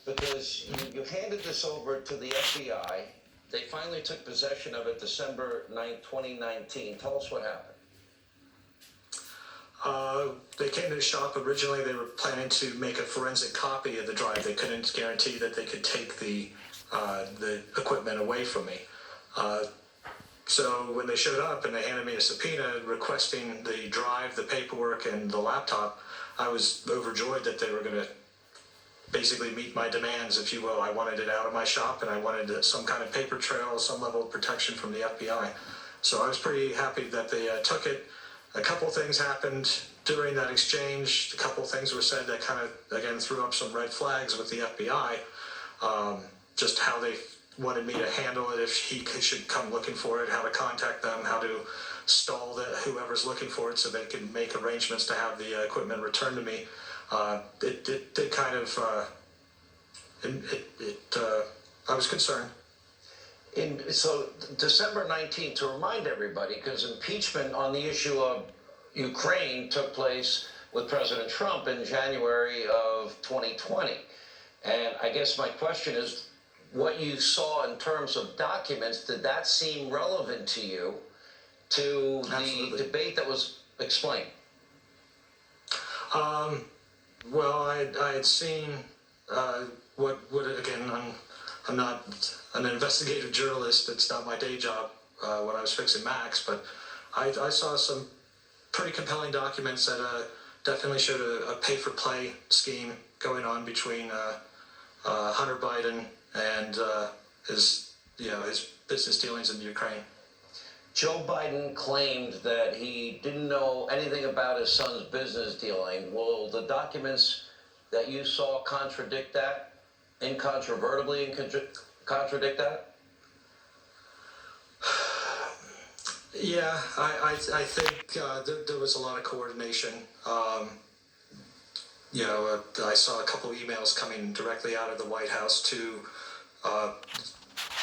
because you handed this over to the FBI. They finally took possession of it December 9th, 2019. Tell us what happened. They came to the shop. Originally, they were planning to make a forensic copy of the drive. They couldn't guarantee that they could take the equipment away from me. So when they showed up and they handed me a subpoena requesting the drive, the paperwork, and the laptop, I was overjoyed that they were going to basically meet my demands, if you will. I wanted it out of my shop, and I wanted some kind of paper trail, some level of protection from the FBI. So I was pretty happy that they took it. A couple things happened during that exchange. A couple things were said that kind of, again, threw up some red flags with the FBI. Just how they wanted me to handle it, if he should come looking for it, how to contact them, how to stall whoever's looking for it so they can make arrangements to have the equipment returned to me. It kind of, I was concerned. So December 19th, to remind everybody, because impeachment on the issue of Ukraine took place with President Trump in January of 2020. And I guess my question is, what you saw in terms of documents, did that seem relevant to you to Absolutely. the debate that was explained? Well, I had seen what again, I'm not an investigative journalist. It's not my day job when I was fixing Macs, but I saw some pretty compelling documents that definitely showed a pay-for-play scheme going on between Hunter Biden and his business dealings in Ukraine. Joe Biden claimed that he didn't know anything about his son's business dealing. Will the documents that you saw contradict that, incontrovertibly contradict that? Yeah, I think there was a lot of coordination. I saw a couple emails coming directly out of the White House to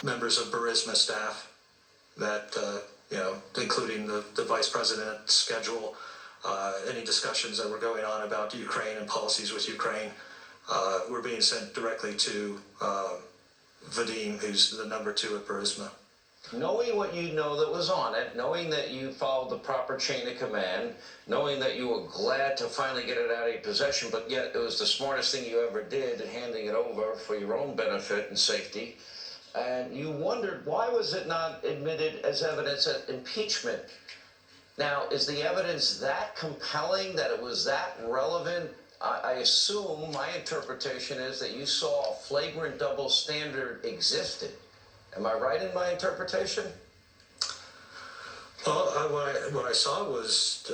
members of Burisma staff that, including the vice president's schedule, any discussions that were going on about Ukraine and policies with Ukraine were being sent directly to Vadim, who's the number 2 at Burisma. Knowing what you know that was on it, knowing that you followed the proper chain of command, knowing that you were glad to finally get it out of your possession, but yet it was the smartest thing you ever did, handing it over for your own benefit and safety, and you wondered, why was it not admitted as evidence at impeachment? Now, is the evidence that compelling, that it was that relevant? I assume, my interpretation is that you saw a flagrant double standard existed. Am I right in my interpretation? Well, what I saw was,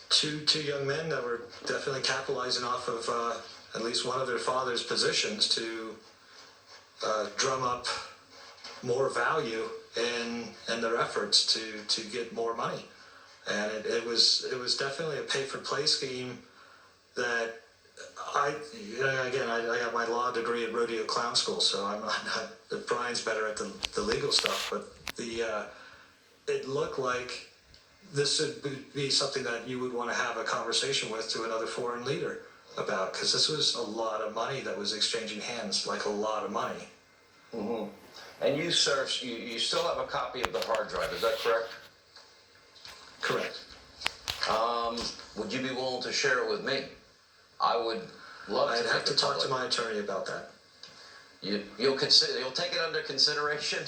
two young men that were definitely capitalizing off of at least one of their father's positions to drum up more value in their efforts to get more money, and it was definitely a pay-for-play scheme that. I got my law degree at Rodeo Clown School, so I'm not. Brian's better at the legal stuff, but it looked like this would be something that you would want to have a conversation with to another foreign leader about, because this was a lot of money that was exchanging hands, like a lot of money. Mm-hmm. And you still have a copy of the hard drive, is that correct? Correct. Would you be willing to share it with me? I would love to. I'd have to talk to my attorney about that. You'll take it under consideration?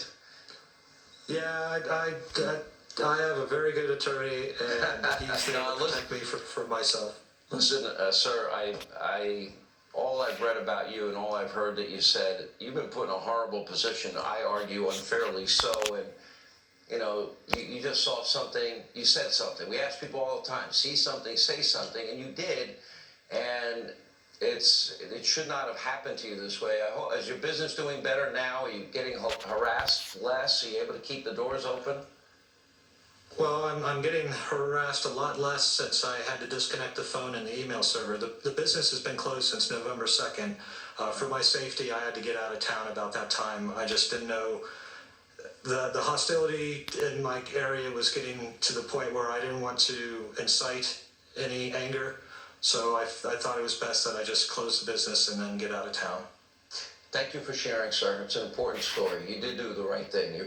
Yeah, I have a very good attorney, and he's there to protect me for myself. Listen, sir, all I've read about you and all I've heard that you said, you've been put in a horrible position, I argue unfairly so, and you just saw something, you said something. We ask people all the time, see something, say something, and you did. And it should not have happened to you this way. I hope, is your business doing better now? Are you getting harassed less? Are you able to keep the doors open? Well, I'm getting harassed a lot less since I had to disconnect the phone and the email server. The business has been closed since November 2nd. For my safety, I had to get out of town about that time. I just didn't know. The hostility in my area was getting to the point where I didn't want to incite any anger. So I thought it was best that I just close the business and then get out of town. Thank you for sharing, sir. It's an important story. You did do the right thing. You're